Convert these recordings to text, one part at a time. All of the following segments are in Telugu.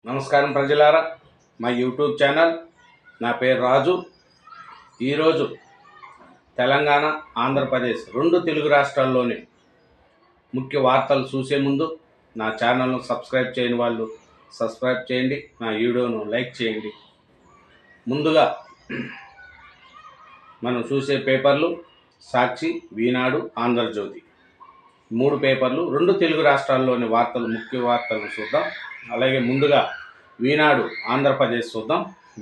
నమస్కారం ప్రజలారా, మా యూట్యూబ్ ఛానల్. నా పేరు రాజు. ఈరోజు తెలంగాణ, ఆంధ్రప్రదేశ్ రెండు తెలుగు రాష్ట్రాల్లోని ముఖ్య వార్తలు చూసే ముందు నా ఛానల్ను సబ్స్క్రైబ్ చేయని వాళ్ళు సబ్స్క్రైబ్ చేయండి, నా వీడియోను లైక్ చేయండి. ముందుగా మనం చూసే పేపర్లు సాక్షి, ఈనాడు, ఆంధ్రజ్యోతి. మూడు పేపర్లు రెండు తెలుగు రాష్ట్రాల్లోని వార్తలు, ముఖ్య వార్తలను చూద్దాం. అలాగే ముందుగా ఈనాడు ఆంధ్రప్రదేశ్ చూద్దాం.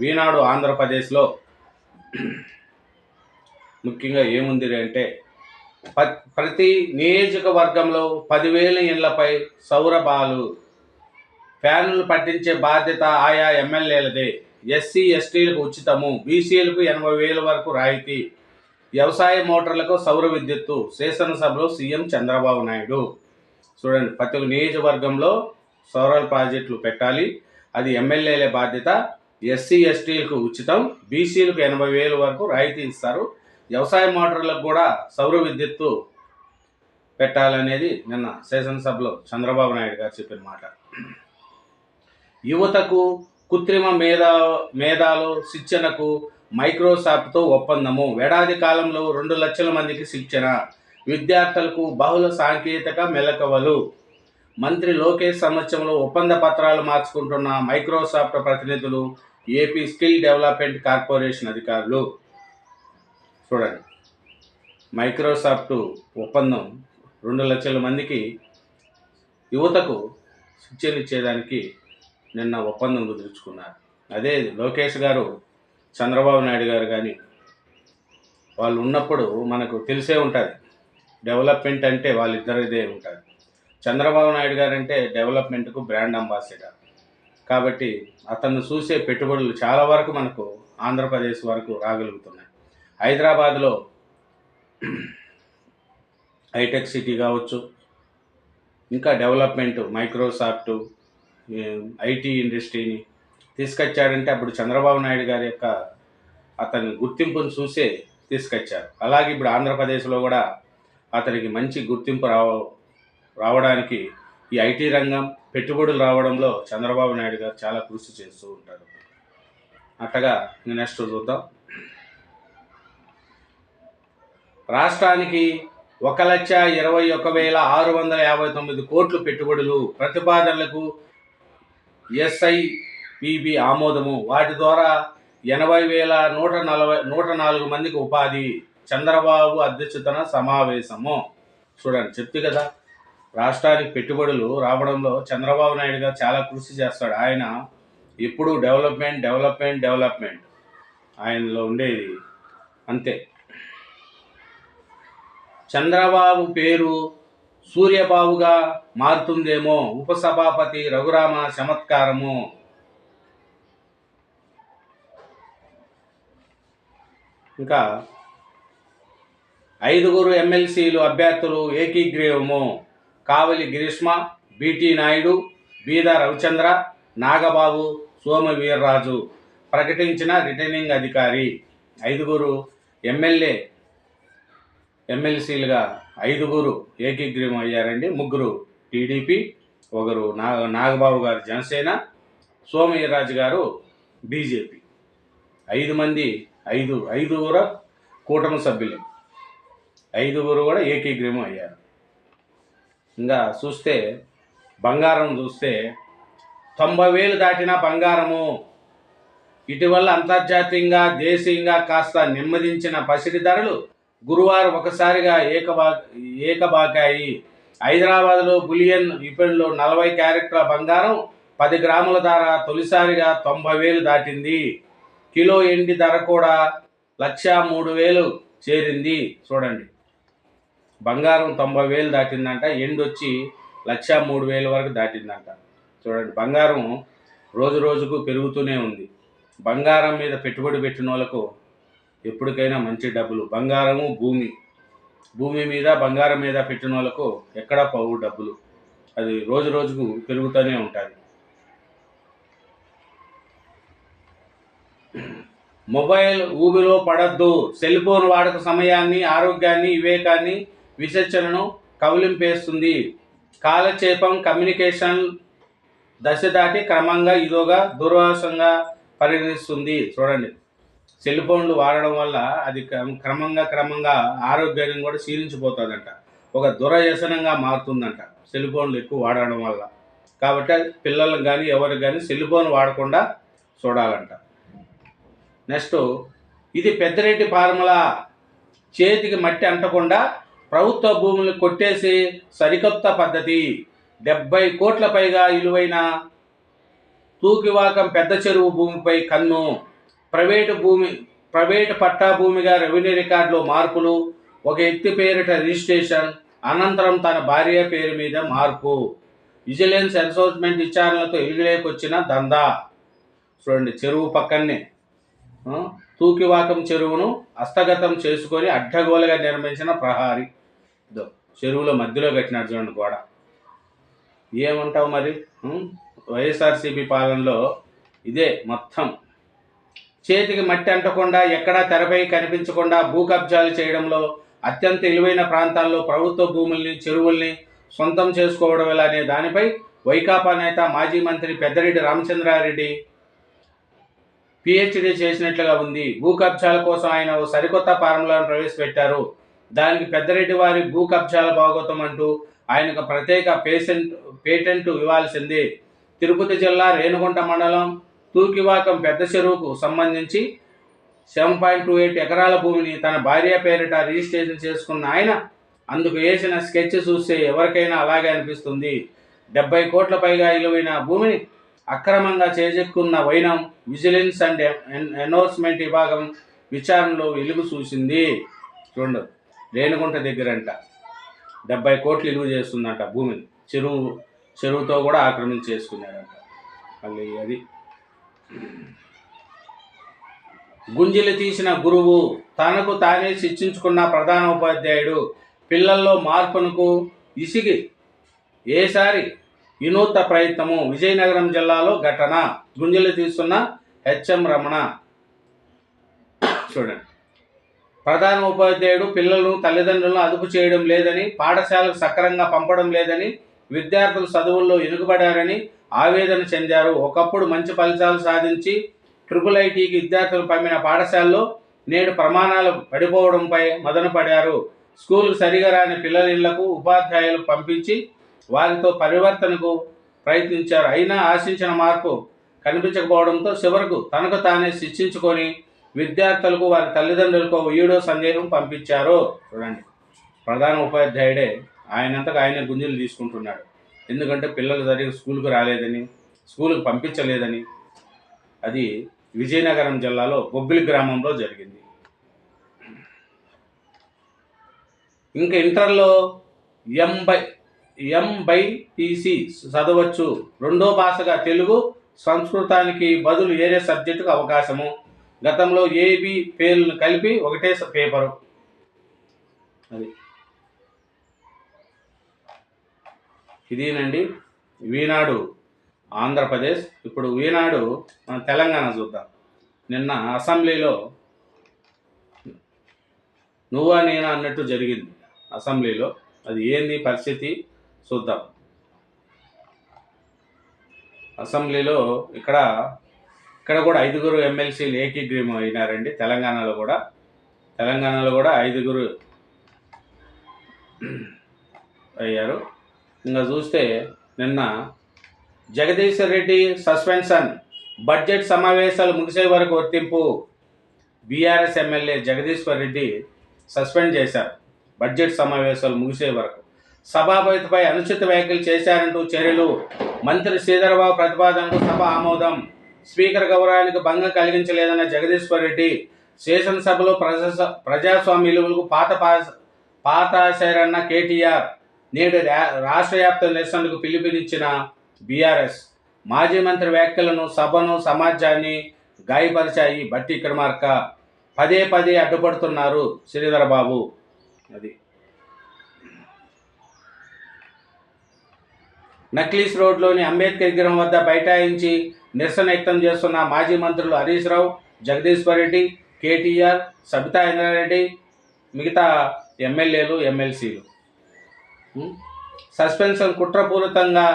ఈనాడు ఆంధ్రప్రదేశ్లో ముఖ్యంగా ఏముంది అంటే, ప్రతి నియోజకవర్గంలో 10,000 ఇళ్లపై సౌర ఫ్యాన్లు పట్టించే బాధ్యత ఆయా ఎమ్మెల్యేలదే. ఎస్సీ ఎస్టీలకు ఉచితము, బీసీలకు 80,000 వరకు రాయితీ, వ్యవసాయ మోటార్లకు సౌర విద్యుత్తు. శాసనసభలో సీఎం చంద్రబాబు నాయుడు. చూడండి, ప్రతి నియోజకవర్గంలో సౌర ప్రాజెక్టులు పెట్టాలి, అది ఎమ్మెల్యేల బాధ్యత. ఎస్సీ ఎస్టీలకు ఉచితం, బీసీలకు 80,000 వరకు రాయితీ ఇస్తారు, వ్యవసాయ మోటార్లకు కూడా సౌర విద్యుత్తు పెట్టాలనేది నిన్న శాసనసభలో చంద్రబాబు నాయుడు గారు చెప్పిన మాట. యువతకు కృత్రిమ మేధాలు శిక్షణకు మైక్రోసాఫ్ట్తో ఒప్పందము. ఏడాది కాలంలో 2 లక్షల మందికి శిక్షణ. విద్యార్థులకు బహుళ సాంకేతిక మెలకువలు. మంత్రి లోకేష్ సమక్షంలో ఒప్పంద పత్రాలు మార్చుకుంటున్న మైక్రోసాఫ్ట్ ప్రతినిధులు, ఏపీ స్కిల్ డెవలప్మెంట్ కార్పొరేషన్ అధికారులు. చూడండి, మైక్రోసాఫ్ట్ ఒప్పందం 2 లక్షల మందికి యువతకు శిక్షణ ఇచ్చేదానికి నిన్న ఒప్పందం కుదుర్చుకున్నారు. అదే లోకేష్ గారు, చంద్రబాబు నాయుడు గారు కానీ వాళ్ళు ఉన్నప్పుడు మనకు తెలిసే ఉంటుంది. డెవలప్మెంట్ అంటే వాళ్ళిద్దరిదే ఉంటుంది. చంద్రబాబు నాయుడు గారు అంటే డెవలప్మెంట్కు బ్రాండ్ అంబాసిడర్ కాబట్టి అతన్ని చూసే పెట్టుబడులు చాలా వరకు మనకు ఆంధ్రప్రదేశ్ వరకు రాగలుగుతున్నాయి. హైదరాబాద్లో హైటెక్ సిటీ కావచ్చు, ఇంకా డెవలప్మెంట్ మైక్రోసాఫ్ట్ ఐటీ ఇండస్ట్రీని తీసుకొచ్చాడంటే అప్పుడు చంద్రబాబు నాయుడు గారి యొక్క అతని గుర్తింపును చూసే తీసుకొచ్చారు. అలాగే ఇప్పుడు ఆంధ్రప్రదేశ్లో కూడా అతనికి మంచి గుర్తింపు రావడానికి ఈ ఐటీ రంగం పెట్టుబడులు రావడంలో చంద్రబాబు నాయుడు గారు చాలా కృషి చేస్తూ ఉంటారు. అట్టగా నెక్స్ట్ చూద్దాం. రాష్ట్రానికి 1,21,659 కోట్లు పెట్టుబడులు. ప్రతిపాదనలకు ఎస్ఐపిబి ఆమోదము. వాటి ద్వారా 80,104 మందికి ఉపాధి. చంద్రబాబు అధ్యక్షతన సమావేశము. చూడండి, చెప్తే కదా, రాష్ట్రానికి పెట్టుబడులు రావడంలో చంద్రబాబు నాయుడు గారు చాలా కృషి చేస్తాడు. ఆయన ఎప్పుడు డెవలప్మెంట్ ఆయనలో ఉండేది అంతే. చంద్రబాబు పేరు సూర్యబాబుగా మారుతుందేమో, ఉపసభాపతి రఘురామ చమత్కారము. ఇంకా 5 ఎమ్మెల్సీలు అభ్యర్థులు ఏకీగ్రీవము. కావలి గ్రీష్మ, బిటి నాయుడు, బీద రవిచంద్ర, నాగబాబు, సోమ వీర్రాజు ప్రకటించిన రిటర్నింగ్ అధికారి. 5 ఎమ్మెల్సీలుగా 5 ఏకీగ్రీవం అయ్యారండి. 3 టీడీపీ, 1 నాగబాబు గారు జనసేన, సోమ వీర్రాజు గారు బీజేపీ. 5 మంది 5 కూడా కూటమి సభ్యులే. 5 కూడా ఏకీగ్రీవం అయ్యారు. ఇంకా చూస్తే బంగారం చూస్తే 90,000 దాటిన బంగారము. ఇటీవల అంతర్జాతీయంగా దేశీయంగా కాస్త నెమ్మదించిన పసిడి ధరలు గురువారం ఒకసారిగా ఏకబాకాయి. హైదరాబాద్లో బులియన్ విపణిలో 40 క్యారెట్ల బంగారం 10 గ్రాముల ధర తొలిసారిగా 90,000 దాటింది. కిలో ఎండి ధర కూడా 1,03,000 చేరింది. చూడండి, బంగారం 90,000 దాటిందంట, ఎండి వచ్చి 1,03,000 వరకు దాటిందంట. చూడండి, బంగారం రోజు రోజుకు పెరుగుతూనే ఉంది. బంగారం మీద పెట్టుబడి పెట్టిన వాళ్ళకు ఎప్పటికైనా మంచి డబ్బులు. బంగారము భూమి మీద బంగారం మీద పెట్టిన వాళ్ళకు ఎక్కడా పోవు డబ్బులు. అది రోజు రోజుకు పెరుగుతూనే ఉంటుంది. మొబైల్ ఊబిలో పడద్దు. సెల్ ఫోన్ వాడక సమయాన్ని, ఆరోగ్యాన్ని, వివేకాన్ని, విచక్షణను కబళింపేస్తుంది. కాలక్షేపం, కమ్యూనికేషన్ దశ దాటి క్రమంగా ఇదోగా దుర్వాసంగా పరిగణిస్తుంది. చూడండి, సెల్ ఫోన్లు వాడడం వల్ల అది క్రమంగా ఆరోగ్యాన్ని కూడా క్షీణించిపోతుందంట, ఒక దురవ్యసనంగా మారుతుందంట సెల్ ఫోన్లు ఎక్కువ వాడడం వల్ల. కాబట్టి పిల్లలకు కానీ ఎవరికి కానీ సెల్ ఫోన్ వాడకుండా చూడాలంట. నెక్స్ట్, ఇది పెద్దిరెడ్డి ఫార్ములా. చేతికి మట్టి అంటకుండా ప్రభుత్వ భూములు కొట్టేసి సరికొత్త పద్ధతి. 70 కోట్ల పైగా విలువైన తూకివాకం పెద్ద చెరువు భూమిపై కన్ను. ప్రైవేటు పట్టా భూమిగా రెవెన్యూ రికార్డులో మార్పులు, ఒక వ్యక్తి పేరిట రిజిస్ట్రేషన్, అనంతరం తన భార్య పేరు మీద మార్పు. విజిలెన్స్ ఎన్ఫోర్స్మెంట్ విచారణలతో వెలుగులోకొచ్చిన దందా. చూడండి, చెరువు పక్కనే తూకివాకం చెరువును హస్తగతం చేసుకొని అడ్డగోలుగా నిర్మించిన ప్రహారీ. చెరువులో మధ్యలో కట్టినాడు చూడండి గోడ. ఏమంటావు మరి? వైఎస్ఆర్సీపీ పాలనలో ఇదే మొత్తం. చేతికి మట్టి అంటకుండా, ఎక్కడా తెరపై కనిపించకుండా భూ కబ్జాలు చేయడంలో, అత్యంత విలువైన ప్రాంతాల్లో ప్రభుత్వ భూముల్ని చెరువుల్ని సొంతం చేసుకోవడం ఎలా అనే దానిపై వైకాపా నేత మాజీ మంత్రి పెద్దిరెడ్డి రామచంద్రారెడ్డి పిహెచ్డి చేసినట్లుగా ఉంది. భూ కబ్జాల కోసం ఆయన ఓ సరికొత్త ఫార్ములాను ప్రవేశపెట్టారు. దానికి పెద్దిరెడ్డి వారి భూ కబ్జాల భాగోతం అంటూ ఆయనకు ప్రత్యేక పేటెంట్ ఇవ్వాల్సిందే. తిరుపతి జిల్లా రేణుగుంట మండలం తూకివాకం పెద్ద చెరువుకు సంబంధించి 7.28 ఎకరాల భూమిని తన భార్య పేరిట రిజిస్ట్రేషన్ చేసుకున్న ఆయన అందుకు వేసిన స్కెచ్ చూస్తే ఎవరికైనా అలాగే అనిపిస్తుంది. 70 కోట్ల పైగా విలువైన భూమిని అక్రమంగా చేజెక్కున్న వైనం విజిలెన్స్ అండ్ ఎన్ఫోర్స్మెంట్ విభాగం విచారణలో వెలుగు చూసింది. చూడండి, రేణుగుంట దగ్గరంట 70 కోట్లు విలువ చేస్తుందంట భూమిని. చెరువుతో కూడా ఆక్రమించేసుకున్నాడంట. మళ్ళీ అది గుంజిలు తీసిన గురువు, తనకు తానే శిక్షించుకున్న ప్రధాన ఉపాధ్యాయుడు, పిల్లల్లో మార్పునకు ఇసిగి ఏసారి వినూత్న ప్రయత్నము. విజయనగరం జిల్లాలో ఘటన. గుంజలు తీస్తున్న హెచ్ఎం రమణ. చూడండి, ప్రధాన ఉపాధ్యాయుడు పిల్లలను తల్లిదండ్రులను అదుపు చేయడం లేదని, పాఠశాలకు సక్రమంగా పంపడం లేదని, విద్యార్థులు చదువుల్లో వెనుకబడారని ఆవేదన చెందారు. ఒకప్పుడు మంచి ఫలితాలు సాధించి IIITకి విద్యార్థులు పంపిన పాఠశాలలో నేడు ప్రమాణాలు పడిపోవడంపై మదనపడ్డారు. స్కూల్కు సరిగా రాని పిల్లల ఇళ్లకు ఉపాధ్యాయులు పంపించి వారితో పరివర్తనకు ప్రయత్నించారు. అయినా ఆశించిన మార్పు కనిపించకపోవడంతో చివరకు తనకు తానే శిక్షించుకొని విద్యార్థులకు వారి తల్లిదండ్రులకు వీడియో సందేశం పంపించారు. చూడండి, ప్రధాన ఉపాధ్యాయుడే ఆయనంతకు ఆయనే గుంజలు తీసుకుంటున్నాడు. ఎందుకంటే పిల్లలు సరిగ్గా స్కూల్కు రాలేదని, స్కూల్కు పంపించలేదని. అది విజయనగరం జిల్లాలో బొబ్బిలి గ్రామంలో జరిగింది. ఇంకా ఇంటర్లో ఎంబైపీసీ చదవచ్చు. రెండో భాషగా తెలుగు, సంస్కృతానికి బదులు వేరే సబ్జెక్టుకు అవకాశము. గతంలో ఏబి పేర్లను కలిపి ఒకటే పేపరు. అది ఇదేనండి ఈనాడు ఆంధ్రప్రదేశ్. ఇప్పుడు ఈనాడు తెలంగాణ చూద్దాం. నిన్న అసెంబ్లీలో నువ్వా నేనా అన్నట్టు జరిగింది అసెంబ్లీలో. అది ఏంది పరిస్థితి చూద్దాం. అసెంబ్లీలో ఇక్కడ కూడా 5 ఎమ్మెల్సీలు ఏకీగ్రీవం అయినారండి. తెలంగాణలో కూడా 5 అయ్యారు. ఇంకా చూస్తే నిన్న జగదీశ్వర్ రెడ్డి సస్పెన్షన్, బడ్జెట్ సమావేశాలు ముగిసే వరకు వర్తింపు. BRS MLA Jagadishwar Reddy suspend చేశారు బడ్జెట్ సమావేశాలు ముగిసే వరకు. సభాపతిపై అనుచిత వ్యాఖ్యలు చేశారంటూ చర్యలు. మంత్రి శ్రీధరబాబు ప్రతిపాదనకు సభ ఆమోదం. స్పీకర్ గౌరవానికి భంగం కలిగించలేదన్న జగదీశ్వర్ రెడ్డి. శాసనసభలో ప్రజాస్వామ్య విలువలకు పాతాశారన్న కేటీఆర్. నేడు రాష్ట్ర వ్యాప్త నిరసనలకు పిలుపునిచ్చిన బీఆర్ఎస్. మాజీ మంత్రి వ్యాఖ్యలను, సభను, సమాజాన్ని గాయపరిచాయి. బట్టి విక్రమార్క పదే అడ్డుపడుతున్నారు శ్రీధరబాబు. అది నక్లీస్ రోడ్లోని అంబేద్కర్ విగ్రహం వద్ద బైఠాయించి నిరసన వ్యక్తం చేస్తున్న మాజీ మంత్రులు హరీష్ రావు, జగదీశ్వర్ రెడ్డి, కేటీఆర్, సబితా ఇంద్రారెడ్డి, మిగతా ఎమ్మెల్యేలు, ఎమ్మెల్సీలు. సస్పెన్షన్ కుట్రపూరితంగా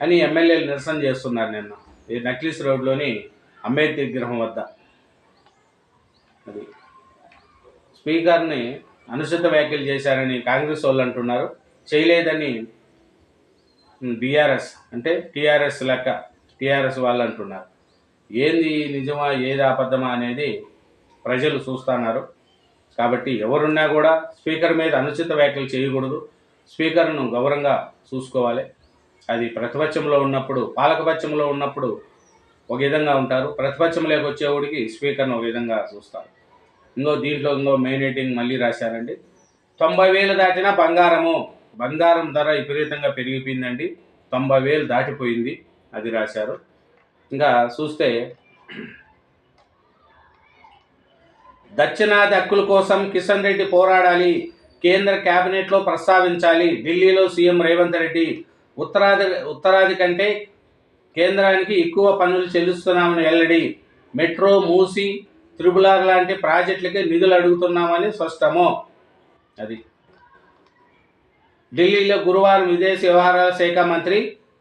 అని ఎమ్మెల్యేలు నిరసన చేస్తున్నారు నిన్న ఈ నక్లీస్ రోడ్లోని అంబేద్కర్ విగ్రహం వద్ద. అది స్పీకర్ని అనుచిత వ్యాఖ్యలు చేశారని కాంగ్రెస్ వాళ్ళు అంటున్నారు, చేయలేదని బీఆర్ఎస్ అంటే టీఆర్ఎస్ లెక్క టీఆర్ఎస్ వాళ్ళు అంటున్నారు. ఏంది నిజమా ఏది అబద్ధమా అనేది ప్రజలు చూస్తున్నారు. కాబట్టి ఎవరున్నా కూడా స్పీకర్ మీద అనుచిత వ్యాఖ్యలు చేయకూడదు. స్పీకర్ను గౌరవంగా చూసుకోవాలి. అది ప్రతిపక్షంలో ఉన్నప్పుడు, పాలకపక్షంలో ఉన్నప్పుడు ఒక విధంగా ఉంటారు, ప్రతిపక్షంలోకి వచ్చేవాడికి స్పీకర్ను ఒక విధంగా చూస్తారు. దీంట్లో మెయిన్ ఎడిటింగ్ మళ్ళీ రాశారండి. 90,000 దాటినా బంగారం ధర విపరీతంగా పెరిగిపోయిందండి. 90,000 దాటిపోయింది, అది రాశారు. ఇంకా చూస్తే దక్షిణాది హక్కుల కోసం కిషన్ రెడ్డి పోరాడాలి, కేంద్ర కేబినెట్లో ప్రస్తావించాలి. ఢిల్లీలో సీఎం రేవంత్ రెడ్డి ఉత్తరాది కంటే కేంద్రానికి ఎక్కువ పన్నులు చెల్లిస్తున్నామని వెల్లడి. మెట్రో, మూసి, త్రిబులార్ లాంటి ప్రాజెక్టులకి నిధులు అడుగుతున్నామని స్పష్టము. అది ఢిల్లీలో గురువారం విదేశీ వ్యవహారాల శాఖ మంత్రి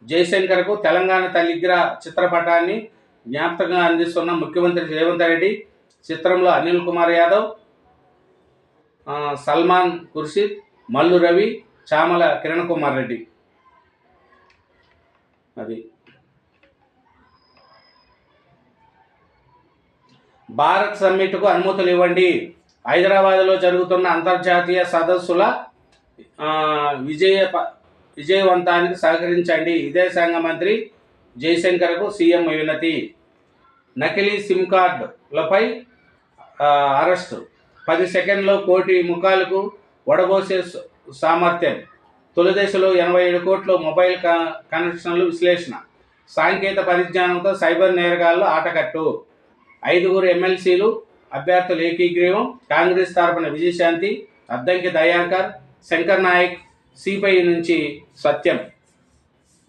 జయశంకర్కు తెలంగాణ తల్లి విగ్రహ చిత్రపటాన్ని జ్ఞాపకంగా అందిస్తున్న ముఖ్యమంత్రి రేవంత్ రెడ్డి. చిత్రంలో అనిల్ కుమార్ యాదవ్, సల్మాన్ ఖుర్షిద్, మల్లు రవి, చామల కిరణ్ కుమార్ రెడ్డి. అది భారత్ సమ్మిట్కు అనుమతులు ఇవ్వండి. హైదరాబాద్లో జరుగుతున్న అంతర్జాతీయ సదస్సుల విజయవంతానికి సహకరించండి. విదేశాంగ మంత్రి జయశంకర్కు సీఎం వినతి. నకిలీ సిమ్ కార్డులపై అరెస్టు. 10 సెకండ్లో 1 కోటి ముఖాలకు వడబోసే సామర్థ్యం. తొలి దశలో 87 కోట్ల మొబైల్ కనెక్షన్లు విశ్లేషణ. సాంకేతిక పరిజ్ఞానంతో సైబర్ నేరగాళ్లు ఆటకట్టు. 5 ఎమ్మెల్సీలు అభ్యర్థులు ఏకీగ్రీవం. కాంగ్రెస్ తరపున విజయశాంతి, అద్దంకి దయాకర్, శంకర్ నాయక్, సిపిఐ నుంచి సత్యం,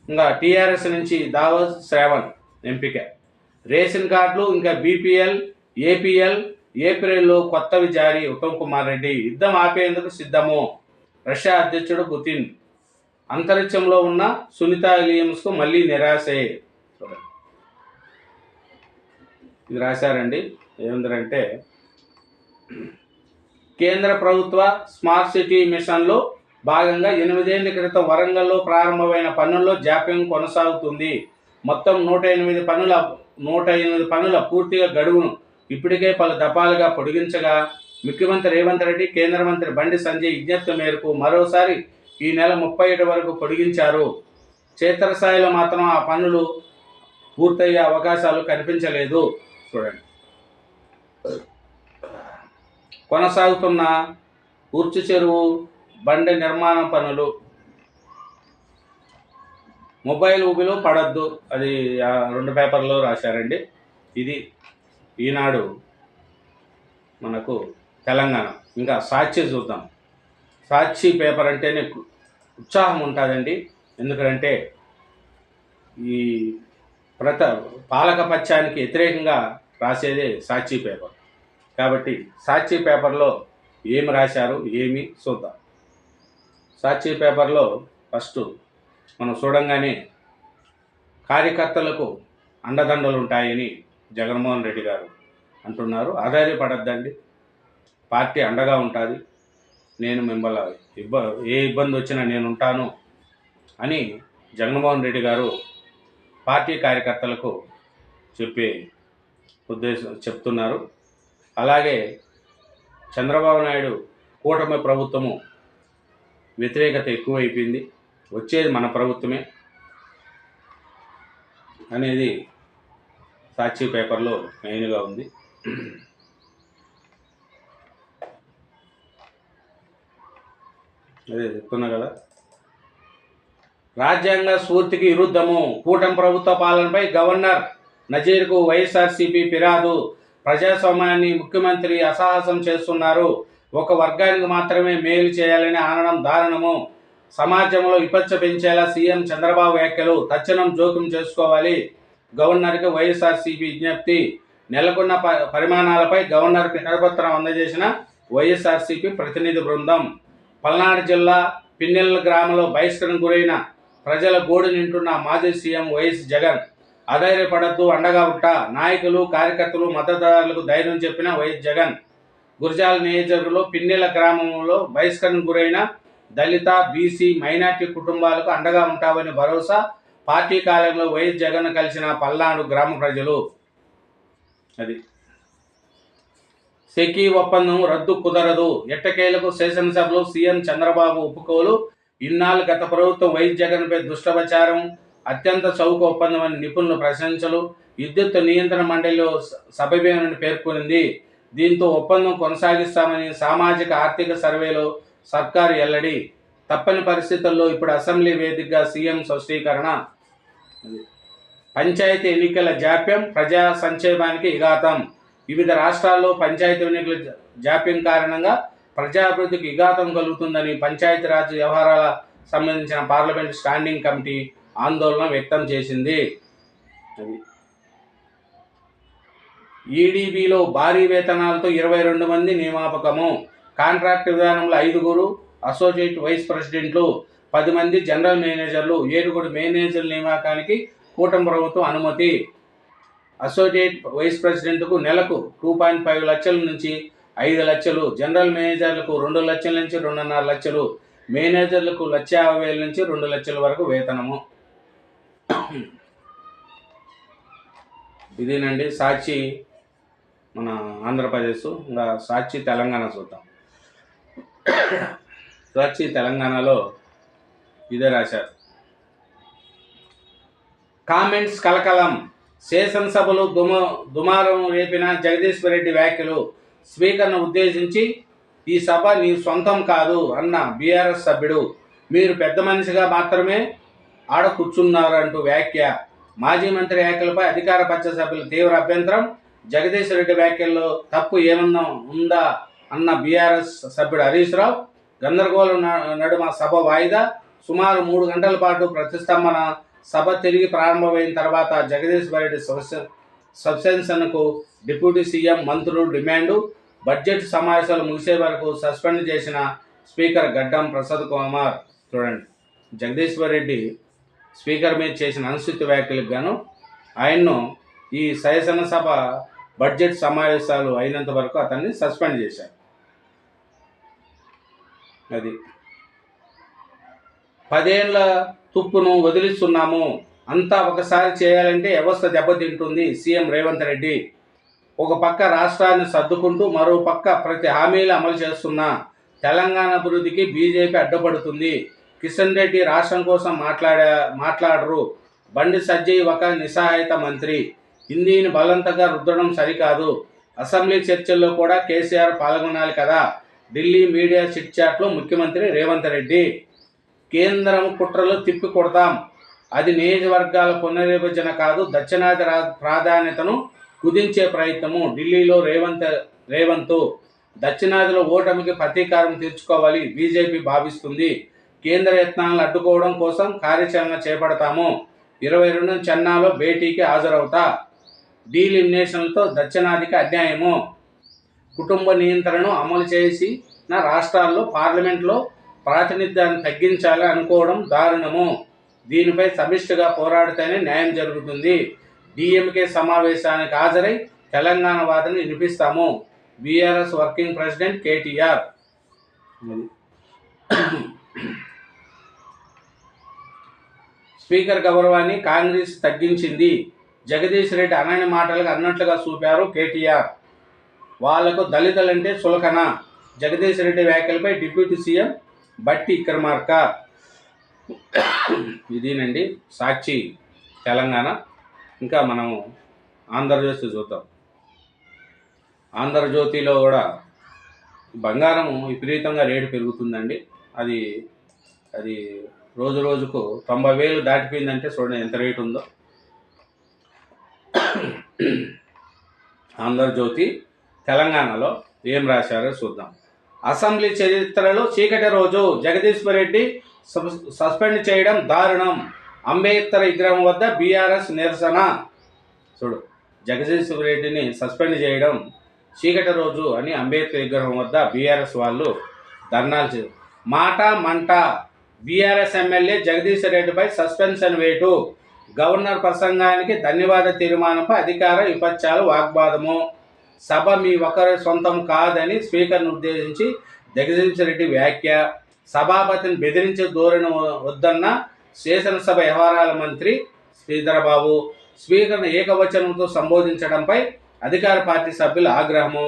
ఇంకా టీఆర్ఎస్ నుంచి దావోస్ శ్రావణ్ ఎంపిక. రేషన్ కార్డులు ఇంకా బీపీఎల్, ఏపీఎల్ ఏప్రిల్లో కొత్తవి జారీ. ఉత్తమ్ కుమార్ రెడ్డి యుద్ధం ఆపేందుకు సిద్ధము. రష్యా అధ్యక్షుడు పుతిన్. అంతరిక్షంలో ఉన్న సునీత విలియమ్స్కు మళ్ళీ నిరాశే. ఇది రాశారండి. ఏముందంటే కేంద్ర ప్రభుత్వ స్మార్ట్ సిటీ మిషన్లో భాగంగా 8 ఏళ్ల క్రితం వరంగల్లో ప్రారంభమైన పనుల్లో జాప్యం కొనసాగుతుంది. మొత్తం 108 పనుల పూర్తిగా గడువును ఇప్పటికే పలు దఫాలుగా పొడిగించగా ముఖ్యమంత్రి రేవంత్ రెడ్డి, కేంద్ర మంత్రి బండి సంజయ్ విజ్ఞప్తి మేరకు మరోసారి ఈ నెల 31 వరకు పొడిగించారు. క్షేత్రస్థాయిలో మాత్రం ఆ పనులు పూర్తయ్యే అవకాశాలు కనిపించలేదు. చూడండి, కొనసాగుతున్న ఉర్చు చెరువు బండి నిర్మాణ పనులు. మొబైల్ ఊబిలో పడద్దు, అది 2 పేపర్లో రాశారండి. ఇది ఈనాడు మనకు తెలంగాణ. ఇంకా సాక్షి చూద్దాం. సాక్షి పేపర్ అంటేనే ఉత్సాహం ఉంటుందండి. ఎందుకంటే ఈ పాలకపక్షానికి వ్యతిరేకంగా రాసేదే సాక్షి పేపర్. కాబట్టి సాక్షి పేపర్లో ఏమి రాశారు ఏమి చూద్దాం. సాక్షి పేపర్లో ఫస్ట్ మనం చూడంగానే కార్యకర్తలకు అండదండలు ఉంటాయని జగన్మోహన్ రెడ్డి గారు అంటున్నారు. ఆధారపడద్దండి, పార్టీ అండగా ఉంటుంది, నేను మిమ్మల్ని ఏ ఇబ్బంది వచ్చినా నేను ఉంటాను అని జగన్మోహన్ రెడ్డి గారు పార్టీ కార్యకర్తలకు చెప్తున్నారు. అలాగే చంద్రబాబు నాయుడు కూటమి ప్రభుత్వము వ్యతిరేకత ఎక్కువైపోయింది, వచ్చేది మన ప్రభుత్వమే అనేది సాక్షి పేపర్లో మెయిన్గా ఉంది. అదే చెప్తున్నా కదా, రాజ్యాంగ స్ఫూర్తికి విరుద్ధము. కూటమి ప్రభుత్వ పాలనపై గవర్నర్ నజీర్కు వైఎస్ఆర్సీపీ ఫిర్యాదు. ప్రజాస్వామ్యాన్ని ముఖ్యమంత్రి అసహాసం చేస్తున్నారు. ఒక వర్గానికి మాత్రమే మేలు చేయాలని అనడం దారుణము. సమాజంలో విపక్ష పెంచేలా సీఎం చంద్రబాబు వ్యాఖ్యలు. తక్షణం జోక్యం చేసుకోవాలి. గవర్నర్కి వైఎస్ఆర్సీపీ విజ్ఞప్తి. నెలకొన్న పరిమాణాలపై గవర్నర్కి కరపత్రం అందజేసిన వైఎస్ఆర్సీపీ ప్రతినిధి బృందం. పల్నాడు జిల్లా పిన్నెల్ల గ్రామంలో బహిష్కరణకు గురైన ప్రజల గోడు నింటున్న మాజీ సీఎం వైఎస్ జగన్ అధైర్యపడద్దు, అండగా ఉంటా. నాయకులు, కార్యకర్తలు, మద్దతుదారులకు ధైర్యం చెప్పిన వైఎస్ జగన్ గురజాల నియోజకవర్గంలో పిన్నెల గ్రామంలో బహిష్కరణకు గురైన దళిత, బీసీ, మైనార్టీ కుటుంబాలకు అండగా ఉంటామని భరోసా. పార్టీ కార్యాలయంలో వైఎస్ జగన్ కలిసిన పల్నాడు గ్రామ ప్రజలు. అది సెకీ ఒప్పందం రద్దు కుదరదు, ఎట్టకేలకు శాసనసభలో సీఎం చంద్రబాబు ఒప్పుకోలు. ఇన్నాళ్ళు గత ప్రభుత్వం వైఎస్ జగన్పై దుష్టప్రచారం, అత్యంత చౌక ఒప్పందం అని నిపుణులు ప్రశంసలు. విద్యుత్ నియంత్రణ మండలిలో సభ్యమని పేర్కొంది. దీంతో ఒప్పందం కొనసాగిస్తామని సామాజిక ఆర్థిక సర్వేలో సర్కారు వెల్లడి. తప్పని పరిస్థితుల్లో ఇప్పుడు అసెంబ్లీ వేదికగా సీఎం స్పష్టీకరణ. పంచాయతీ ఎన్నికల జాప్యం ప్రజా సంక్షేమానికి విఘాతం. వివిధ రాష్ట్రాల్లో పంచాయతీ ఎన్నికల జాప్యం కారణంగా ప్రజాభివృద్ధికి విఘాతం కలుగుతుందని పంచాయతీరాజ్ వ్యవహారాల సంబంధించిన పార్లమెంట్ స్టాండింగ్ కమిటీ ఆందోళన వ్యక్తం చేసింది. ఈడీబీలో భారీ వేతనాలతో 22 మంది నియామకము. కాంట్రాక్ట్ విధానంలో 5 అసోసియేట్ వైస్ ప్రెసిడెంట్లు, 10 మంది జనరల్ మేనేజర్లు, 7 మేనేజర్ల నియామకానికి కూటమి ప్రభుత్వం అనుమతి. అసోసియేట్ వైస్ ప్రెసిడెంట్కు నెలకు 2.5 లక్షల నుంచి 5 లక్షలు, జనరల్ మేనేజర్లకు 2 లక్షల నుంచి 2.5 లక్షలు, మేనేజర్లకు 1,50,000 నుంచి 2 లక్షల వరకు వేతనము. ఇదేనండి సాక్షి మన ఆంధ్రప్రదేశ్. ఇంకా సాక్షి తెలంగాణ చూద్దాం. సాక్షి తెలంగాణలో ఇదే రాశారు. కామెంట్స్ కలకలం, శాసనసభలో దుమారం రేపిన జగదీశ్వర్ రెడ్డి వ్యాఖ్యలు. స్పీకర్ను ఉద్దేశించి ఈ సభ నీ సొంతం కాదు అన్న బీఆర్ఎస్ సభ్యుడు, మీరు పెద్ద మనిషిగా మాత్రమే ఆడ కూర్చున్నారంటూ వ్యాఖ్య. మాజీ మంత్రి వ్యాఖ్యలపై అధికార పక్ష సభ్యుల తీవ్ర అభ్యంతరం. జగదీష్ రెడ్డి వ్యాఖ్యల్లో తప్పు ఏమన్నా ఉందా అన్న బీఆర్ఎస్ సభ్యుడు హరీష్ రావు. గందరగోళం నడుమ సభ వాయిదా. సుమారు 3 గంటల పాటు ప్రతిష్టంభన. సభ తిరిగి ప్రారంభమైన తర్వాత జగదీష్ రెడ్డి సస్పెన్షన్కు డిప్యూటీ సీఎం, మంత్రులు డిమాండు. బడ్జెట్ సమావేశాలు ముగిసే వరకు సస్పెండ్ చేసిన స్పీకర్ గడ్డం ప్రసాద్ కుమార్. చూడండి, జగదీశ్వర్ రెడ్డి స్పీకర్ మీద చేసిన అనుచిత వ్యాఖ్యలకు గాను ఆయన్ను ఈ శాసనసభ బడ్జెట్ సమావేశాలు అయినంత వరకు అతన్ని సస్పెండ్ చేశారు. అది 10 ఏళ్ల తుప్పును వదిలిస్తున్నాము, అంతా ఒకసారి చేయాలంటే వ్యవస్థ దెబ్బతింటుంది. సీఎం రేవంత్ రెడ్డి ఒక పక్క రాష్ట్రాన్ని సర్దుకుంటూ మరో పక్క ప్రతి హామీలు అమలు చేస్తున్న తెలంగాణ అభివృద్ధికి బీజేపీ అడ్డుపడుతుంది. కిషన్ రెడ్డి రాష్ట్రం కోసం మాట్లాడరు. బండి సంజయ్ ఒక నిస్సహాయత మంత్రి. హిందీని బలవంతంగా రుద్దడం సరికాదు. అసెంబ్లీ చర్చల్లో కూడా కేసీఆర్ పాల్గొనాలి కదా. ఢిల్లీ మీడియా చిట్ చాట్లో ముఖ్యమంత్రి రేవంత్ రెడ్డి. కేంద్రం కుట్రలు తిప్పి కొడతాం, అది నియోజకవర్గాల పునర్విభజన కాదు, దక్షిణాది ప్రాధాన్యతను కుదించే ప్రయత్నము. ఢిల్లీలో రేవంత్ దక్షిణాదిలో ఓటమికి ప్రతీకారం తీర్చుకోవాలి బీజేపీ భావిస్తుంది. కేంద్ర యత్నాలను అడ్డుకోవడం కోసం కార్యాచరణ చేపడతాము. 22 చెన్నాలో భేటీకి హాజరవుతా. డీలిమినేషన్లతో దక్షిణాదికి అన్యాయము. కుటుంబ నియంత్రణను అమలు చేసిన రాష్ట్రాల్లో పార్లమెంట్లో ప్రాతినిధ్యాన్ని తగ్గించాలి అనుకోవడం దారుణము. దీనిపై సమిష్టిగా పోరాడితేనే న్యాయం జరుగుతుంది. డిఎంకే సమావేశానికి హాజరై తెలంగాణ వాదన వినిపిస్తాము. BRS working president KTR. Speaker గౌరవాన్ని కాంగ్రెస్ తగ్గించింది. జగదీష్ రెడ్డి అనని మాటలకు అన్నట్లుగా చూపారు కేటీఆర్. వాళ్లకు దళితులంటే చులకన. జగదీష్ రెడ్డి వ్యాఖ్యలపై డిప్యూటీ సీఎం బట్టి విక్రమార్క. ఇదేనండి సాక్షి తెలంగాణ. ఇంకా మనము ఆంధ్రజ్యోతి చూద్దాం. ఆంధ్రజ్యోతిలో కూడా బంగారం విపరీతంగా రేటు పెరుగుతుందండి. అది రోజు రోజుకు 90,000 దాటిపోయిందంటే చూడండి ఎంత రేటు ఉందో. ఆంధ్రజ్యోతి తెలంగాణలో ఏం రాశారో చూద్దాం. అసెంబ్లీ చరిత్రలో చీకటి రోజు, జగదీశ్వర్ రెడ్డి సస్పెండ్ చేయడం దారుణం. అంబేద్కర్ విగ్రహం వద్ద బీఆర్ఎస్ నిరసన. చూడు, జగదీశ్వర్ రెడ్డిని సస్పెండ్ చేయడం చీకటి రోజు అని అంబేద్కర్ విగ్రహం వద్ద బీఆర్ఎస్ వాళ్ళు ధర్నాలు చేశారు. మాట మంట బీఆర్ఎస్ ఎమ్మెల్యే జగదీష్ రెడ్డిపై సస్పెన్షన్ వేటు. గవర్నర్ ప్రసంగానికి ధన్యవాద తీర్మానంపై అధికార విపక్షాలు వాగ్వాదము. సభ మీ ఒకరి సొంతం కాదని స్పీకర్ను ఉద్దేశించి జగదీష్ రెడ్డి వ్యాఖ్య. సభాపతిని బెదిరించే ధోరణి వద్దన్న శాసనసభ వ్యవహారాల మంత్రి శ్రీధరబాబు. స్పీకర్ను ఏకవచనంతో సంబోధించడంపై అధికార పార్టీ సభ్యుల ఆగ్రహము.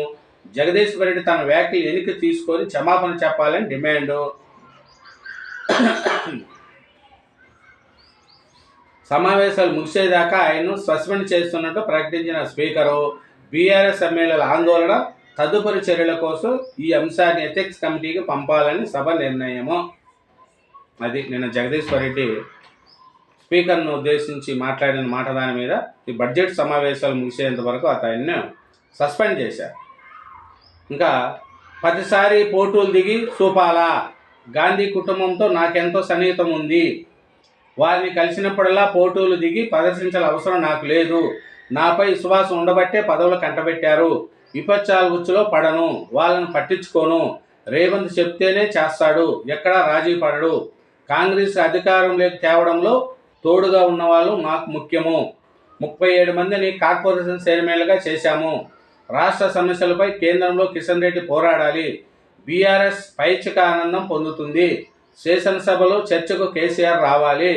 జగదీష్ రెడ్డి తన వ్యాఖ్యలు వెనక్కి తీసుకొని క్షమాపణ చెప్పాలని డిమాండు. సమావేశాలు ముగిసేదాకా ఆయన్ను సస్పెండ్ చేస్తున్నట్టు ప్రకటించిన స్పీకరు. బీఆర్ఎస్ ఎమ్మెల్యేల ఆందోళన తదుపరి చర్యల కోసం ఈ అంశాన్ని ఎథిక్స్ కమిటీకి పంపాలని సభ నిర్ణయము. అది నిన్న జగదీష్ రెడ్డి స్పీకర్ను ఉద్దేశించి మాట్లాడిన మాట దాని మీద ఈ బడ్జెట్ సమావేశాలు ముగిసేంత వరకు అతన్ని సస్పెండ్ చేశారు. ఇంకా ప్రతిసారి పోటులు దిగి చూపాలా. గాంధీ కుటుంబంతో నాకెంతో సన్నిహితం ఉంది. వారిని కలిసినప్పుడల్లా పోటులు దిగి ప్రదర్శించాల్సిన అవసరం నాకు లేదు. నాపై విశ్వాసం ఉండబట్టే పదవులు కంటబెట్టారు. విపక్షాల ఉచ్చులో పడను, వాళ్ళని పట్టించుకోను. రేవంత్ చెప్తేనే చేస్తాడు, ఎక్కడా రాజీ పడడు. కాంగ్రెస్ అధికారంలోకి తేవడంలో తోడుగా ఉన్నవాళ్ళు నాకు ముఖ్యము. 37 మందిని కార్పొరేషన్ చైర్మన్లుగా చేశాము. రాష్ట్ర సమస్యలపై కేంద్రంలో కిషన్ రెడ్డి పోరాడాలి. బీఆర్ఎస్ పైచిక ఆనందం పొందుతుంది. శాసనసభలో చర్చకు కేసీఆర్ రావాలి.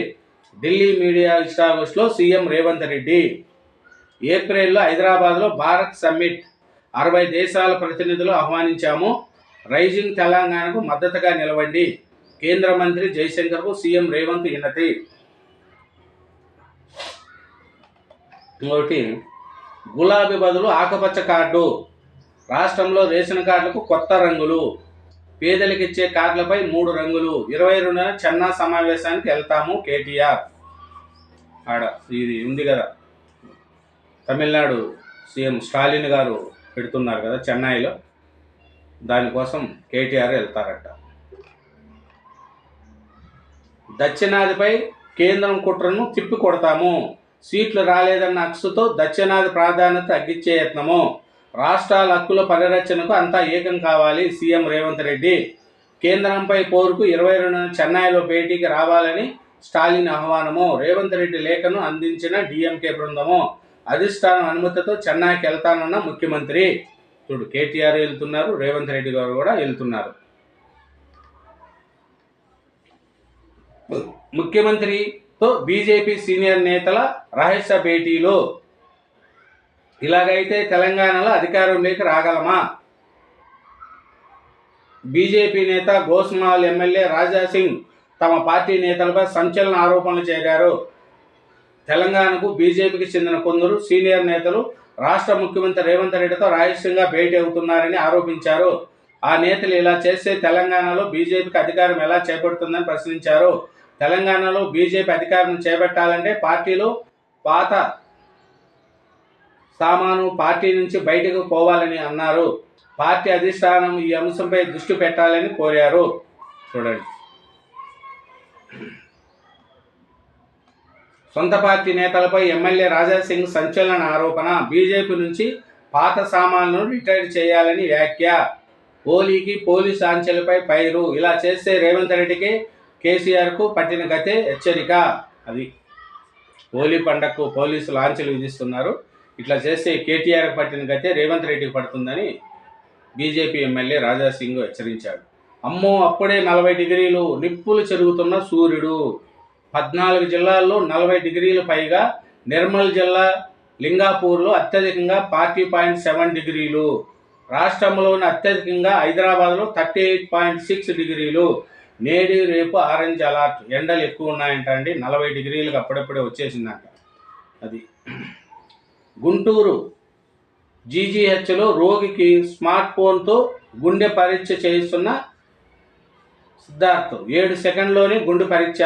ఢిల్లీ మీడియా ఇష్టాగోష్లో సీఎం రేవంత్ రెడ్డి. ఏప్రిల్లో హైదరాబాద్లో భారత్ సమ్మిట్ 60 దేశాల ప్రతినిధులు ఆహ్వానించాము. రైజింగ్ తెలంగాణకు మద్దతుగా నిలవండి. కేంద్ర మంత్రి జైశంకర్కు సీఎం రేవంత్ వినతి. ఇంకోటి, గులాబీ బదులు ఆకుపచ్చ కార్డు. రాష్ట్రంలో రేషన్ కార్డులకు కొత్త రంగులు. పేదలకు ఇచ్చే కార్డులపై 3 రంగులు. 22న చెన్నా సమావేశానికి వెళ్తాము కేటీఆర్. ఆడ ఇది ఉంది కదా, తమిళనాడు సీఎం స్టాలిన్ గారు పెడుతున్నారు కదా చెన్నైలో, దానికోసం కేటీఆర్ వెళ్తారట. దక్షిణాదిపై కేంద్రం కుట్రను తిప్పి కొడతాము. సీట్లు రాలేదన్న అక్సుతో దక్షిణాది ప్రాధాన్యత తగ్గించే యత్నము. రాష్ట్రాల హక్కుల పరిరక్షణకు అంతా ఏకం కావాలి. సీఎం రేవంత్ రెడ్డి. కేంద్రంపై పోరుకు 22న చెన్నైలో భేటీకి రావాలని స్టాలిన్ ఆహ్వానము. రేవంత్ రెడ్డి లేఖను అందించిన డిఎంకే బృందము. అధిష్టానం అనుమతితో చెన్నైకి వెళ్తానన్న ముఖ్యమంత్రి. చూడు, కేటీఆర్ వెళ్తున్నారు, రేవంత్ రెడ్డి గారు కూడా వెళ్తున్నారు. ముఖ్యమంత్రితో బీజేపీ సీనియర్ నేతల రహస్య భేటీలో. ఇలాగైతే తెలంగాణలో అధికారంలోకి రాగలమా? బీజేపీ నేత గోస్మాల్ ఎమ్మెల్యే రాజాసింగ్ తమ పార్టీ నేతలపై సంచలన ఆరోపణలు చేశారు. తెలంగాణకు బీజేపీకి చెందిన కొందరు సీనియర్ నేతలు రాష్ట్ర ముఖ్యమంత్రి రేవంత్ రెడ్డితో రహస్యంగా భేటీ అవుతున్నారని ఆరోపించారు. ఆ నేతలు ఇలా చేస్తే తెలంగాణలో బీజేపీకి అధికారం ఎలా చేపడుతుందని ప్రశ్నించారు. తెలంగాణలో బీజేపీ అధికారం చేపట్టాలంటే పార్టీలో పాత సామాను పార్టీ నుంచి బయటకు పోవాలని అన్నారు. పార్టీ అధిష్టానం ఈ అంశంపై దృష్టి పెట్టాలని కోరారు. చూడండి, సొంత పార్టీ నేతలపై ఎమ్మెల్యే రాజాసింగ్ సంచలన ఆరోపణ. బీజేపీ నుంచి పాత సామాన్లను రిటైర్ చేయాలని వ్యాఖ్య. ఓలీకి పోలీసు ఆంక్షలపై పైరు. ఇలా చేస్తే రేవంత్ రెడ్డికి కేసీఆర్కు పట్టిన గతే హెచ్చరిక. అది హోలీ పండగకు పోలీసులు ఆంక్షలు విధిస్తున్నారు. ఇట్లా చేస్తే కేటీఆర్ పట్టిన గతే రేవంత్ రెడ్డికి పడుతుందని బీజేపీ ఎమ్మెల్యే రాజాసింగ్ హెచ్చరించాడు. అమ్మో, అప్పుడే 40 డిగ్రీలు నిప్పులు చెరుగుతున్న సూర్యుడు. 14 జిల్లాల్లో 40 డిగ్రీలు పైగా. నిర్మల్ జిల్లా లింగాపూర్లో అత్యధికంగా 40.7 డిగ్రీలు. రాష్ట్రంలోని అత్యధికంగా హైదరాబాద్లో 38.6 డిగ్రీలు. నేడు రేపు ఆరెంజ్ అలర్ట్. ఎండలు ఎక్కువ ఉన్నాయంట అండి. 40 డిగ్రీలకు అప్పుడప్పుడే వచ్చేసిందంట. అది గుంటూరు జీజీహెచ్లో రోగికి స్మార్ట్ ఫోన్తో గుండె పరీక్ష చేయిస్తున్న సిద్ధార్థ్. 7 సెకండ్లోనే గుండె పరీక్ష.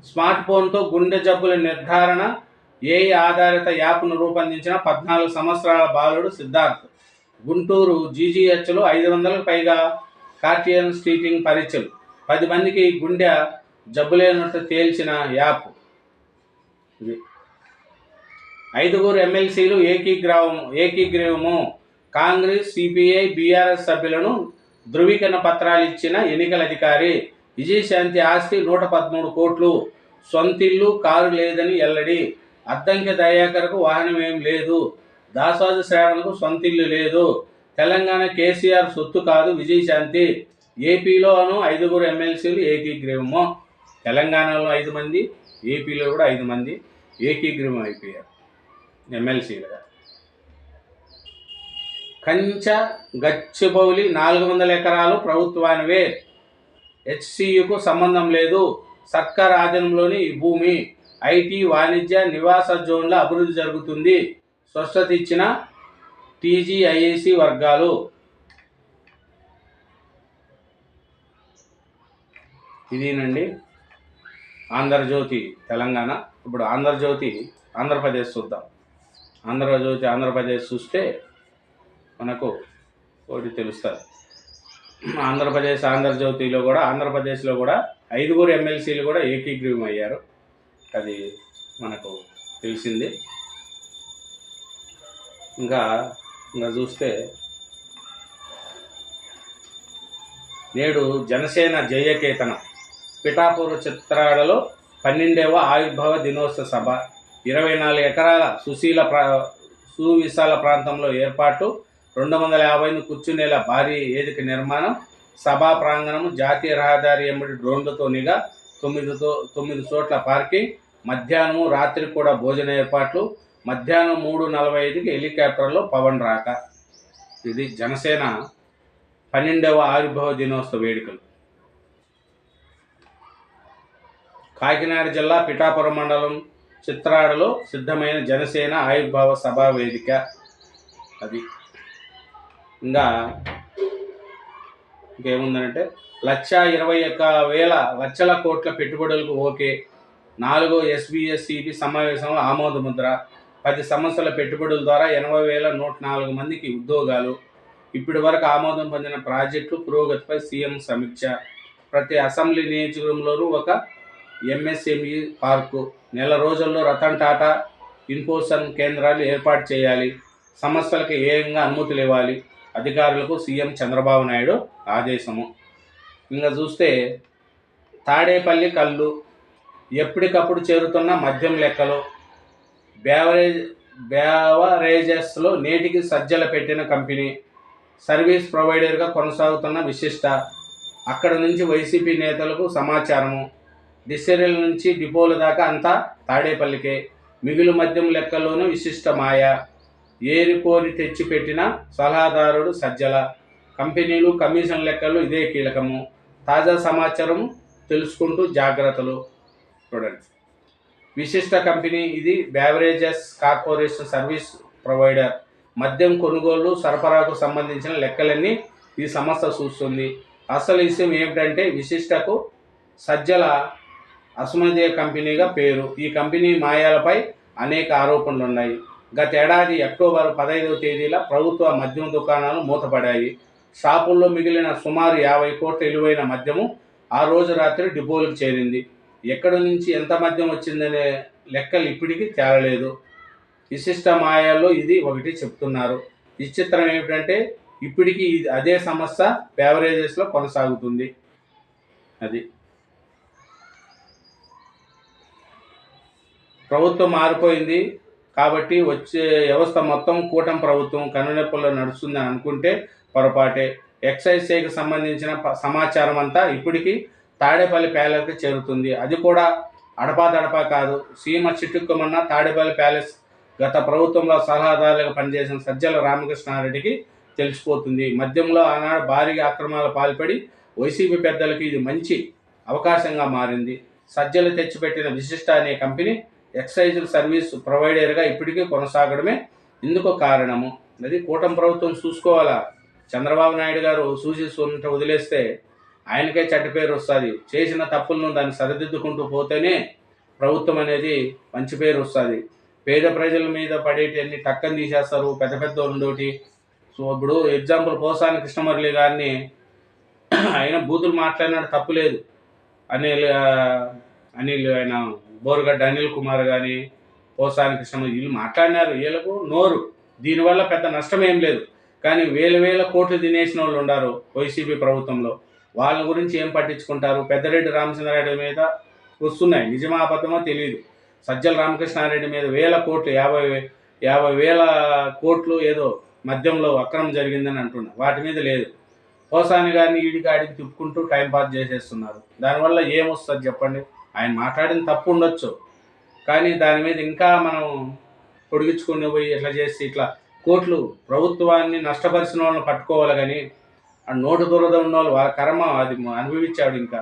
స్మార్ట్ ఫోన్తో గుండె జబ్బుల నిర్ధారణ ఏఐ ఆధారిత యాప్ను రూపొందించిన 14 సంవత్సరాల బాలుడు సిద్ధార్థ్. గుంటూరు జీజీహెచ్లో 500కు పైగా కార్డియాక్ స్క్రీనింగ్ పరీక్షలు. 10 మందికి గుండె జబ్బులేనట్టు తేల్చిన యాప్. 5 ఎమ్మెల్సీలు ఏకీగ్రీవము. కాంగ్రెస్, సిపిఐ, బీఆర్ఎస్ సభ్యులను ధృవీకరణ పత్రాలు ఇచ్చిన ఎన్నికల అధికారి. విజయశాంతి ఆస్తి 113 కోట్లు. సొంతిల్లు, కారు లేదని ఎల్లడి. అద్దంకి దయాకర్కు వాహనం ఏం లేదు. దాసోజు శ్రావణ్కు సొంతిల్లు లేదు. తెలంగాణ కేసీఆర్ సొత్తు కాదు విజయశాంతి. ఏపీలోను 5 ఎమ్మెల్సీలు ఏకీగ్రీవము. తెలంగాణలో 5 మంది, ఏపీలో కూడా 5 మంది ఏకీగ్రీవం అయిపోయారు ఎమ్మెల్సీలుగా. కంచ గచ్చిబౌలి 400 ఎకరాలు ప్రభుత్వానివే. హెచ్సియుకు సంబంధం లేదు. సర్కార్ ఆధీనంలోని ఈ భూమి ఐటీ, వాణిజ్య, నివాస జోన్ల అభివృద్ధి జరుగుతుంది. స్పష్టత ఇచ్చిన టీజీఐఏసీ వర్గాలు. ఇదేనండి ఆంధ్రజ్యోతి తెలంగాణ. ఇప్పుడు ఆంధ్రజ్యోతి ఆంధ్రప్రదేశ్ చూద్దాం. ఆంధ్రప్రదేశ్ చూస్తే మనకు ఒకటి తెలుస్తుంది. ఆంధ్రప్రదేశ్లో కూడా 5 ఎమ్మెల్సీలు కూడా ఏకీగ్రీవం అయ్యారు. అది మనకు తెలిసింది. ఇంకా చూస్తే నేడు జనసేన జయకేతనం. పిఠాపురం చిత్రాడలో 12వ ఆవిర్భావ దినోత్సవ సభ. 24 ఎకరాల సువిశాల ప్రాంతంలో ఏర్పాటు. 250 కూర్చునేల భారీ వేదిక నిర్మాణం. సభా ప్రాంగణము, జాతీయ రహదారి ఎమ్మడి డ్రోన్లతో నిఘా, 9 చోట్ల పార్కింగ్. మధ్యాహ్నము, రాత్రి కూడా భోజన ఏర్పాట్లు. మధ్యాహ్నం 3:45కి హెలికాప్టర్లో పవన్ రాక. ఇది జనసేన 12వ ఆవిర్భావ దినోత్సవ వేడుకలు. కాకినాడ జిల్లా పిఠాపురం మండలం చిత్రాడలో సిద్ధమైన జనసేన ఆవిర్భావ సభా వేదిక. అది ఇంకేముందంటే 1,20,000 లక్షల కోట్ల పెట్టుబడులకు ఓకే. 4వ ఎస్బీఎస్ఈబి సమావేశంలో ఆమోద ముద్ర. 10 సంవత్సరాల పెట్టుబడుల ద్వారా 80,104 మందికి ఉద్యోగాలు. ఇప్పటి వరకు ఆమోదం పొందిన ప్రాజెక్టులు పురోగతిపై సీఎం సమీక్ష. ప్రతి అసెంబ్లీ నియోజకవర్గంలోనూ ఒక ఎంఎస్ఎంఈ పార్కు. నెల రోజుల్లో రతన్ టాటా ఇన్ఫోసన్ కేంద్రాలు ఏర్పాటు చేయాలి. సంస్థలకు ఏకంగా అనుమతులు ఇవ్వాలి. అధికారులకు సీఎం చంద్రబాబు నాయుడు ఆదేశము. ఇంకా చూస్తే తాడేపల్లి కళ్ళు. ఎప్పటికప్పుడు చేరుతున్న మద్యం లెక్కలు. బ్యావరేజెస్లో నేటికి సజ్జల పెట్టిన కంపెనీ. సర్వీస్ ప్రొవైడర్గా కొనసాగుతున్న విశిష్ట. అక్కడ నుంచి వైసీపీ నేతలకు సమాచారము. డిస్టిలరీల నుంచి డిపోల దాకా అంతా తాడేపల్లికే. మిగులు మద్యం లెక్కల్లోనూ విశిష్ట మాయ. ఏరికోరి తెచ్చిపెట్టిన సలహాదారుడు సజ్జల. కంపెనీలు, కమిషన్ లెక్కలు ఇదే కీలకము. తాజా సమాచారం తెలుసుకుంటూ జాగ్రత్తలు. చూడండి, విశిష్ట కంపెనీ ఇది. Beverages corporation service provider. మద్యం కొనుగోలు, సరఫరాకు సంబంధించిన లెక్కలన్నీ ఈ సంస్థ చూస్తుంది. అసలు విషయం ఏమిటంటే విశిష్టకు సజ్జల అసమర్థీయ కంపెనీగా పేరు. ఈ కంపెనీ మాయాలపై అనేక ఆరోపణలు ఉన్నాయి. గత ఏడాది అక్టోబర్ 15వ తేదీన ప్రభుత్వ మద్యం దుకాణాలు మూతపడ్డాయి. షాపుల్లో మిగిలిన సుమారు 50 కోట్ల విలువైన మద్యము ఆ రోజు రాత్రి డిపోలకు చేరింది. ఎక్కడి నుంచి ఎంత మద్యం వచ్చిందనే లెక్కలు ఇప్పటికీ తేలలేదు. విశిష్ట మాయాల్లో ఇది ఒకటి చెప్తున్నారు. విచిత్రం ఏమిటంటే ఇప్పటికీ అదే సమస్య బెవరేజెస్లో కొనసాగుతుంది. అది ప్రభుత్వం మారిపోయింది కాబట్టి వచ్చే వ్యవస్థ మొత్తం కూటమి ప్రభుత్వం కనునెప్పుల్లో నడుస్తుందని అనుకుంటే పొరపాటే. ఎక్సైజ్ శాఖకు సంబంధించిన సమాచారం అంతా ఇప్పటికీ తాడేపల్లి ప్యాలెస్కి చేరుతుంది. అది కూడా అడపాదడపా కాదు. సీమ చిట్టుక్కుమన్న తాడేపల్లి ప్యాలెస్ గత ప్రభుత్వంలో సలహాదారులుగా పనిచేసిన సజ్జల రామకృష్ణారెడ్డికి తెలిసిపోతుంది. మద్యంలో ఆనాడు భారీగా అక్రమాలు పాల్పడి వైసీపీ పెద్దలకి ఇది మంచి అవకాశంగా మారింది. సజ్జలు తెచ్చిపెట్టిన విశిష్ట అనే కంపెనీ ఎక్సైజ్ సర్వీస్ ప్రొవైడర్గా ఇప్పటికీ కొనసాగడమే ఇందుకు కారణము. అది కూటమి ప్రభుత్వం చూసుకోవాలా. చంద్రబాబు నాయుడు గారు సూచిస్తుంటే వదిలేస్తే ఆయనకే చెడ్డ పేరు వస్తుంది. చేసిన తప్పులను దాన్ని సరిదిద్దుకుంటూ పోతేనే ప్రభుత్వం అనేది మంచి పేరు వస్తుంది. పేద ప్రజల మీద పడేటి టక్కని తీసేస్తారు పెద్ద పెద్ద ఉండోటి. సో ఇప్పుడు ఎగ్జాంపుల్ పోసాని కృష్ణమురళి గారిని ఆయన బూతులు మాట్లాడినాడు, తప్పులేదు. అనిల్ ఆయన బోరుగడ్డ అనిల్ కుమార్ కానీ పోసాని కృష్ణమురళి వీళ్ళు మాట్లాడినారు. వీళ్ళకు నోరు, దీనివల్ల పెద్ద నష్టం ఏం లేదు. కానీ వేల కోట్లు తినేసిన వాళ్ళు ఉన్నారు వైసీపీ ప్రభుత్వంలో. వాళ్ళ గురించి ఏం పట్టించుకుంటారు? పెద్దిరెడ్డి రామచంద్రారెడ్డి మీద వస్తున్నాయి, నిజమా అబద్ధమో తెలియదు. సజ్జల రామకృష్ణారెడ్డి మీద 1000 కోట్లు 50,000 కోట్లు ఏదో మద్యంలో అక్రమం జరిగిందని అంటున్నారు. వాటి మీద లేదు. పోసాని గారిని ఈడికాడికి తిప్పుకుంటూ టైంపాస్ చేసేస్తున్నారు. దానివల్ల ఏమొస్తుంది చెప్పండి? ఆయన మాట్లాడిన తప్పు ఉండొచ్చు, కానీ దాని మీద ఇంకా మనం పొడిగించుకుని పోయి ఇట్లా చేసి ఇట్లా కోట్లు ప్రభుత్వాన్ని నష్టపరిచిన వాళ్ళని పట్టుకోవాలి. కానీ ఆ నోటు దురద ఉన్న వాళ్ళు వాళ్ళ కర్మ అది అనుభవించాడు. ఇంకా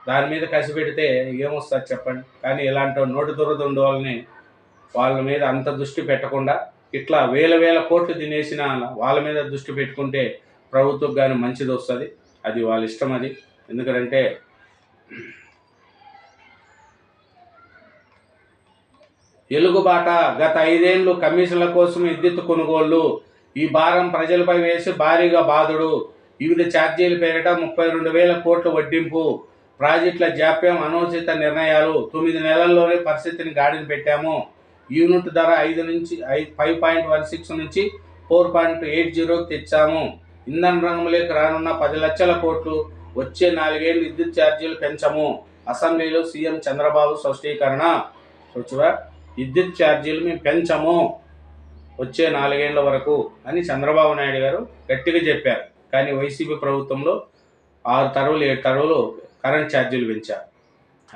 దాని మీద కసి పెడితే ఏమొస్తుంది చెప్పండి? కానీ ఇలాంటి నోటు దురద ఉండే వాళ్ళని వాళ్ళ మీద అంత దృష్టి పెట్టకుండా ఇట్లా 1000 కోట్లు తినేసిన వాళ్ళ మీద దృష్టి పెట్టుకుంటే ప్రభుత్వం కానీ మంచిది వస్తుంది. అది వాళ్ళ ఇష్టం. అది ఎందుకంటే ఎలుగుబాట గత 5 ఏళ్లు కమిషన్ల కోసం విద్యుత్ కొనుగోళ్లు, ఈ భారం ప్రజలపై వేసి భారీగా బాధుడు. వివిధ ఛార్జీల పేరిట 32,000 కోట్ల వడ్డింపు, ప్రాజెక్టుల జాప్యం, అనూచిత నిర్ణయాలు. 9 నెలల్లోనే పరిస్థితిని గాడిన పెట్టాము. యూనిట్ ధర 5.16 నుంచి 4.80 తెచ్చాము. ఇంధన రంగంలోకి రానున్న 10 లక్షల కోట్లు. వచ్చే 4 ఏళ్లు విద్యుత్ ఛార్జీలు పెంచము. అసెంబ్లీలో సీఎం చంద్రబాబు స్పష్టీకరణ. చూచువా, విద్యుత్ ఛార్జీలు మేము పెంచము వచ్చే 4 ఏళ్ల వరకు అని చంద్రబాబు నాయుడు గారు గట్టిగా చెప్పారు. కానీ వైసీపీ ప్రభుత్వంలో 6 తరవులు 7 తరవులు కరెంట్ ఛార్జీలు పెంచారు.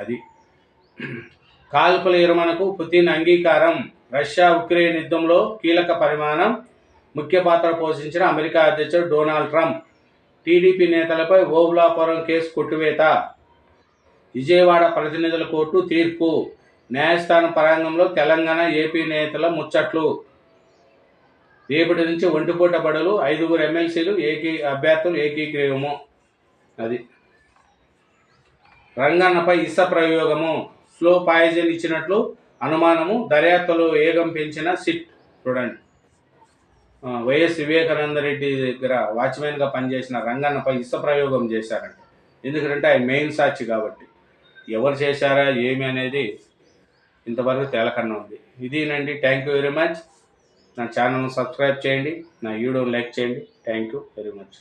అది కాల్పుల విరమణకు పుతిన్ అంగీకారం. రష్యా ఉక్రెయిన్ యుద్ధంలో కీలక పరిమాణం. ముఖ్య పాత్ర పోషించిన అమెరికా అధ్యక్షుడు డొనాల్డ్ ట్రంప్. టీడీపీ నేతలపై ఓబులాపురం కేసు కొట్టివేత. విజయవాడ ప్రతినిధుల కోర్టు తీర్పు. న్యాయస్థానం ప్రాంగణంలో తెలంగాణ ఏపీ నేతల ముచ్చట్లు. రేపటి నుంచి ఒంటిపూట బడులు. 5 ఎమ్మెల్సీలు అభ్యర్థులు ఏకీగ్రీవము. అది రంగన్నపై ఇస ప్రయోగము. స్లో పాయిజన్ ఇచ్చినట్లు అనుమానము. దర్యాప్తులో వేగం పెంచిన సిట్. చూడండి, వైఎస్ వివేకానంద రెడ్డి దగ్గర వాచ్మెన్గా పనిచేసిన రంగన్నపై ఇస ప్రయోగం చేశారంట. ఎందుకంటే ఆయన మెయిన్ సాక్షి కాబట్టి. ఎవరు చేశారా ఏమి అనేది ఇంతవరకు తేలకన్నా ఉంది. ఇదేనండి. Thank you very much. నా ఛానల్ను సబ్స్క్రైబ్ చేయండి, నా వీడియోని లైక్ చేయండి. Thank you very much.